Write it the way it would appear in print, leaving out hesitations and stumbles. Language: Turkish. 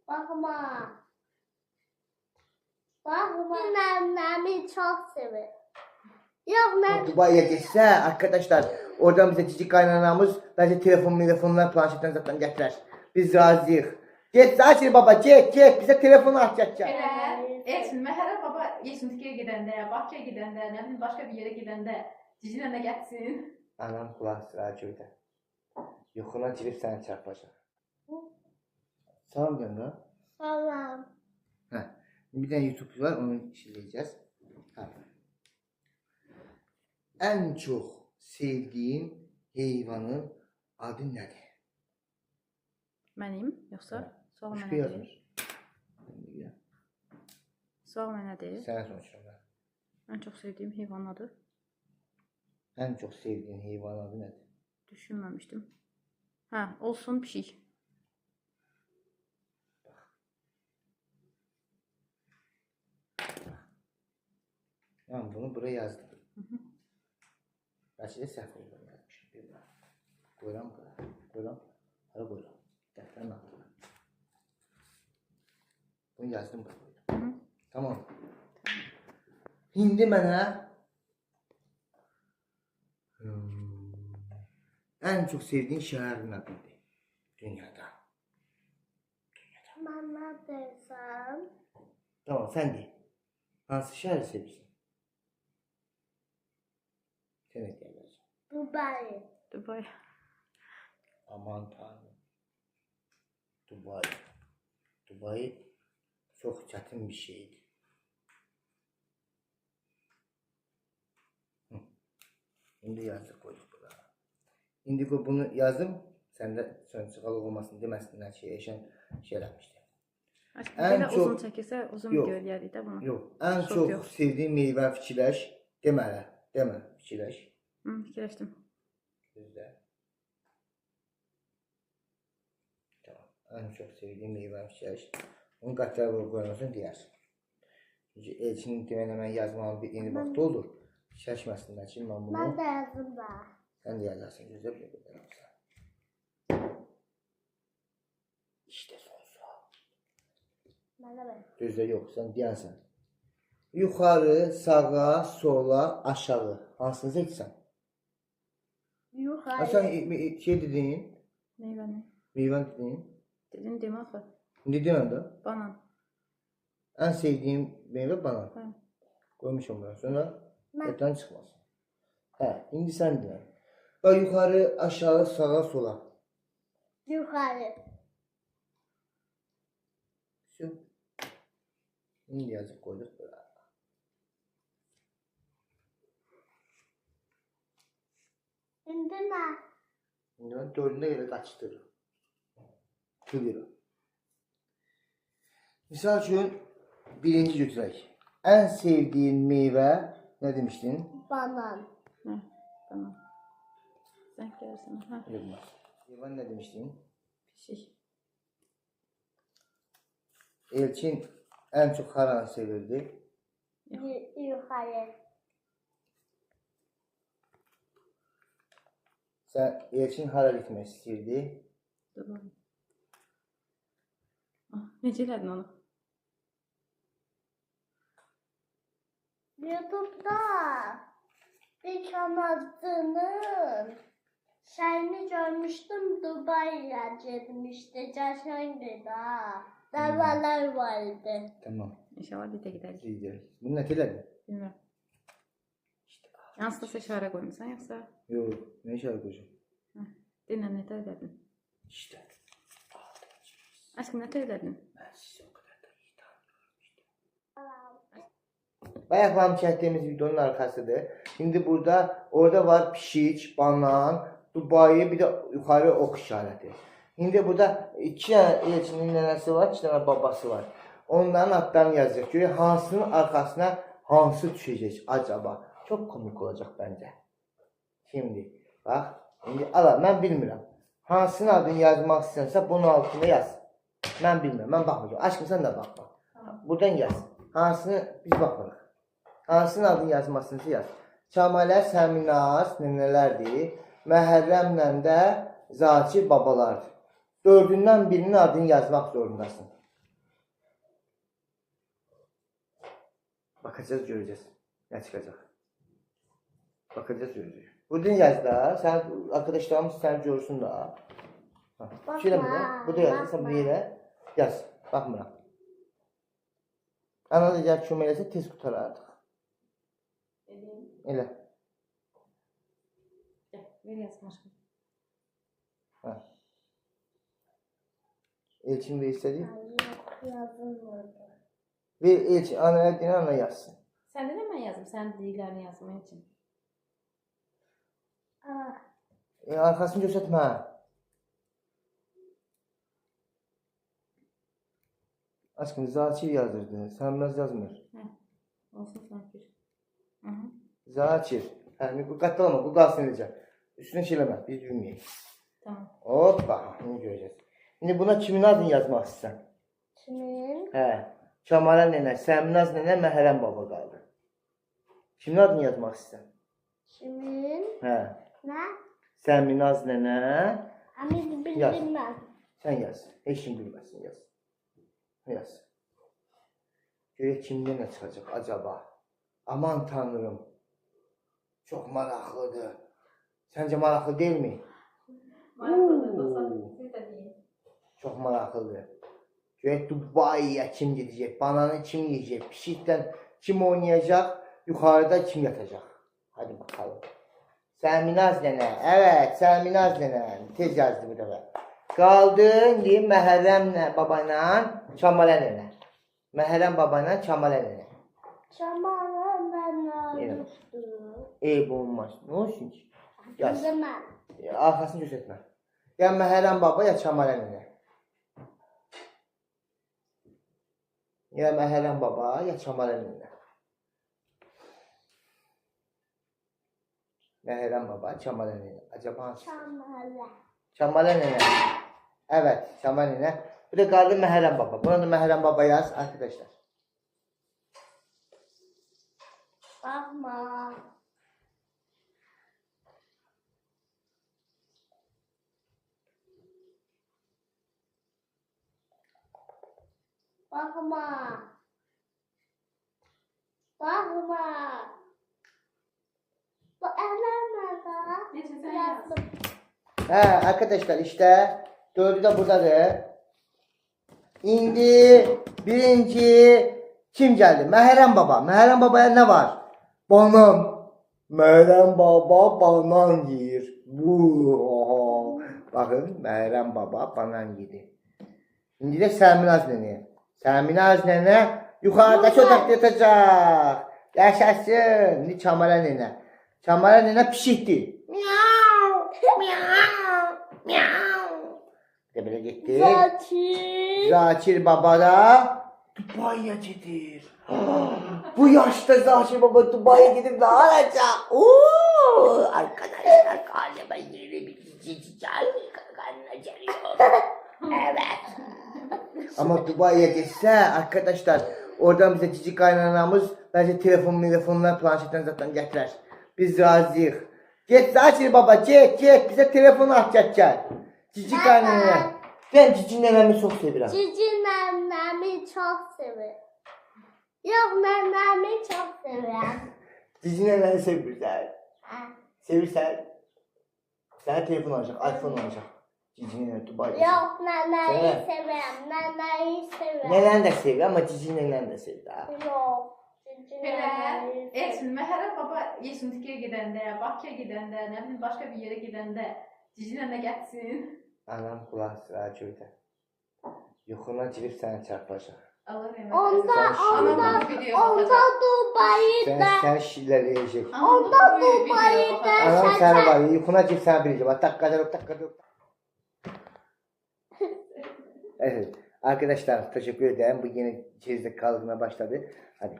Bakma. Bakma. Annemi çok sever. Yok ben. Dubai'ye geçse arkadaşlar oradan bize cici kaynanamız bence telefonlar planşetten zaten getirir. Biz razıyız. Get Zaçir baba get bize telefonu açacak. Elçin, Məhərə baba Yeşimtikiyə gedəndə, Bakıya gedəndə, nə bilim başqa bir yerə gedəndə cicinə də getsin. Anam kulaq sıra köydə. Yuxuna girib səni çarpacaq. Salam Gönül. Salam. Hə. Bir tane YouTube var onu işleyeceğiz. Hə. En çok sevdiğin hayvanın adı nedir? Mənim, yoxsa sual Başka mənədir? yazmış. Sual mənədir. Sana soruşuyorum. Ən çox sevdiyim heyvanın adı. En çok sevdiğin hayvanın adı nedir? Düşünməmişdim. Hə, olsun pişik. Ben bunu buraya yazdım. Belki de səhv oldu yazmışım. Koyuram. Hara koyuram. Defterin altına. Bunu yazdım buraya. Tamam. Şimdi mənə en çok sevdiğin şehrin adıdır. Dünyada. Bana desem. Tamam sen de. Hansı şehri seviyorsun? Sen de gel. Dubai. Dubai. Aman tanrım. Dubai çok çetin bir şeydi. Şimdi yazdık koyduk buraya. Şimdi bunu yazdım. Sen de son çıkalık olmasın demesinler şey yapmıştı. Aşkım, Ən belə çox- uzun çəkirsə, uzun Yox. video eləyərik də bunu. Yok. En Çok çok yok. sevdiğin meyve fikirləş. Deme fikirləş. Fikirləşdim. Güzel. Tamam. En çok sevdiğin meyve fikirləş. Onu qatlara qoymasın deyərsin. Çünki Elçinin deməylə mən yazmağın bir yeni vaxtı olur. Şaşmasınlar ki mən bunu. Ben de yazdım da. Sen de yazarsın güzel bir kadar olsa. İşte son sual. Bana ver. Gözde yok sen diyensen. Yukarı, sağa, sola, aşağı. Hansını seçsen? Ha Yukarı. sen şey dedin, Meyvəni. meyve dedin. Dedin demə axı. Ne diyorsun da? Banan. En sevdiğim meyve banan. Hə. Koymuşum buraya. Sonra Ben. ekran çıkmaz. He, şimdi sen de. Bak yukarı, aşağı, sağa, sola. Yukarı. Şu. Şimdi yazıp koyduk buraya. Şimdi ne? Şimdi ben dördüne göre kaçtırırım. Kılıyorum. Misal için birinci götürək. En sevdiğin meyve ne demiştin? Banan. Hə, banan. Zəng gəlirsən. Hə, Yılmaz. Meyve ne demiştin? pişik. Elçin en çok haranı sevirdi. Yukarı. Sen Elçin hara gitmek istirdi? Dubai. Necə elədin onu? YouTube'da bir kanalcının şeyini görmüştüm. Dubai'ye gitmişti. Caşangı'da. Davalar vardı. Tamam. İnşallah bir də gedərik. Gidelim. Bunu ne teledin? Bilmirəm. Hansısa işarə qoymusan yoxsa? Yok. Ne işaret koyacağım? Dinlə nə elədin? İşte. Aşkım nə elədin? Ben sizi o kadar da iyi tanımıyorum işte. Bayaqlam çəkdiyimiz videonun arkasıdır. Şimdi orada var pişik, banan, Dubai bir de yukarı ok işareti. Şimdi burada iki tane Elçinin nənəsi var, iki tane babası var. Onların adlarını yazacaq. Görək hansının arkasına hansı düşəcək acaba? Çok komik olacak bence. Şimdi bak. Şimdi ala ben bilmirəm. Hansının adını yazmaq istəyirsə bunun altına yaz. Ben bilmirəm. Ben baxmayacağım. Aşkım sen de bakma. Buradan yaz. Hansını biz baxmırıq. Hansının adını yazmasını yaz. Çamalə Səminaz nənələrdir. Məhərrəmlə də Zakir babalardır. Dördündən birinin adını yazmaq zorundasın. Bakacağız, göreceğiz. Ne çıkacak? Bakacağız, göreceğiz. Buradan yaz da. Sen arkadaşlarımız sen görsün da. Bakma, Şöyle mi de? Bu da yaz. Sen bakma. bir yere yaz. Bakmıram. Ana da gel kömək eləsə tez qutarardıq. Edeyim. Elə. Gel, ver yazsın aşkım. Elçin ver istədi. Ay, yok yazılmadı. Ver Elçin, anaya deyən ana yazsın. Sen de hemen yazdım. Sen dediklerini yazman için. Ah, Arxasını göstərmə. Aşkım Zakir yazırdı. Sən biraz yazmır. Olsun sanki. Hı hı. Zakir. Hə, bu qatlama, bu qalsın necə. Üstünə şey eləmə, biz bilməyək. Tamam. Hoppa, bunu görəcəiz. İndi buna kimin adını yazmaq istəsən? kimin? Hə, Kəmalə nənə, Səminaz nənə, Məhərrəm baba qaldı. Kimin adını yazmaq istəsən? Kimin? Hə, Ne? Səminaz nənə, Amin Yaz. bildim ben. sən yaz. Heç kim bilməsin, yaz. Yaz. Görək kimdən nə çıxacaq acaba? Aman tanrım. Çox maraqlıdır. Səncə maraqlı deyilmi? Maraqlıdır dostlar. Siz de deyin. Çox maraqlıdır. Görək Dubaiyə kim gedəcək? Bananı kim yeyəcək? Pişikdən kim oynayacaq? Yuxarıda kim yatacaq? Hadi bakalım. Səminaz nənə. Evet, Səminaz nənə. Tez yazdı bu dəfə. Qaldı indi Məhərrəm babayla Kəmalə nənə. Məhərrəm babayla Kəmalə nənə. Çamara ben Yine. almıştım. Eyb olmaz. Ne olsun ki? Yaz. Zaman. Arkasını göstərmə. Ya Məhərrəm baba ya Kəmalə nənə. Ya Məhərrəm baba ya Kəmalə nənə. Məhərrəm baba, Kəmalə nənə. Acaba hansı? Çamara. Kəmalə nənə. Evet, Kəmalə nənə. Bu da qaldı Məhərrəm baba. Buna da Məhərrəm baba yaz arkadaşlar. Bakma. Bakma. Bakma. Bu elemede Neyse sen yaz. yazdım. Hə, arkadaşlar işte dördü de buradadır. İndi birinci kim geldi? Məhərrəm baba. Məhərrəm babaya ne var? Banan. Məhərrəm baba banan yiyir. Bu. Bakın Məhərrəm baba banan yedi. İndi de Səminaz nənə. Səminaz nənə yuxarıdakı otaqda yatacaq. Yaşasın. İndi Kəmalə nənə. Kəmalə nənə pişikdir. Miau. Miau. Miau. Belə getdik. Zaten. Zakir baba da Dubai'ye gelir. Bu yaşta Zakir baba Dubai'ye gidip ne alacak? Oo, arkadaşlar galiba yeni bir cici karnına geliyor. Evet. Ama Dubai'ye gitse arkadaşlar oradan bize cici kaynanamız bence telefonlar planşetten zaten getirir. Biz razıyız. Git Zakir baba git bize telefonu atacak gel. Cici kaynanaya. Ben cici nenemi çok seviyorum. Cici nenemi çok seviyorum. Yok nenemi çok seviyorum. Cici neneni seviyorsan. Ha. Sevirsen. Sana telefon alacak, iPhone alacak. Cici nenen Dubai'de. Yok neneyi Söyle. seviyorum. Neneyi seviyorum. Nenen de seviyor ama cici nenen de seviyor. ha. Yok. Cici Hele neneyi Elçin, Məhərrəm baba Yeşimtikiyə gedəndə, Bakıya gedəndə, nə bilim başqa bir yerə gedəndə cicinə nə getsin? Anam kulak sıra köyde. Yuxuna girip sana çarpacak. Allah rəhmət Onda, eylesin. onda, Anam bu videoya onda baxacaq. Dubai'de. Sen şilleleyecek. Anam Onda bu videoya Dubai'de. baxacaq. Anam sen- sen var ya yuxuna girip sana bilecek. Bak takkadır. Evet. Arkadaşlar teşekkür ederim. Bu yeni çeyizlik kalkına başladı. Hadi.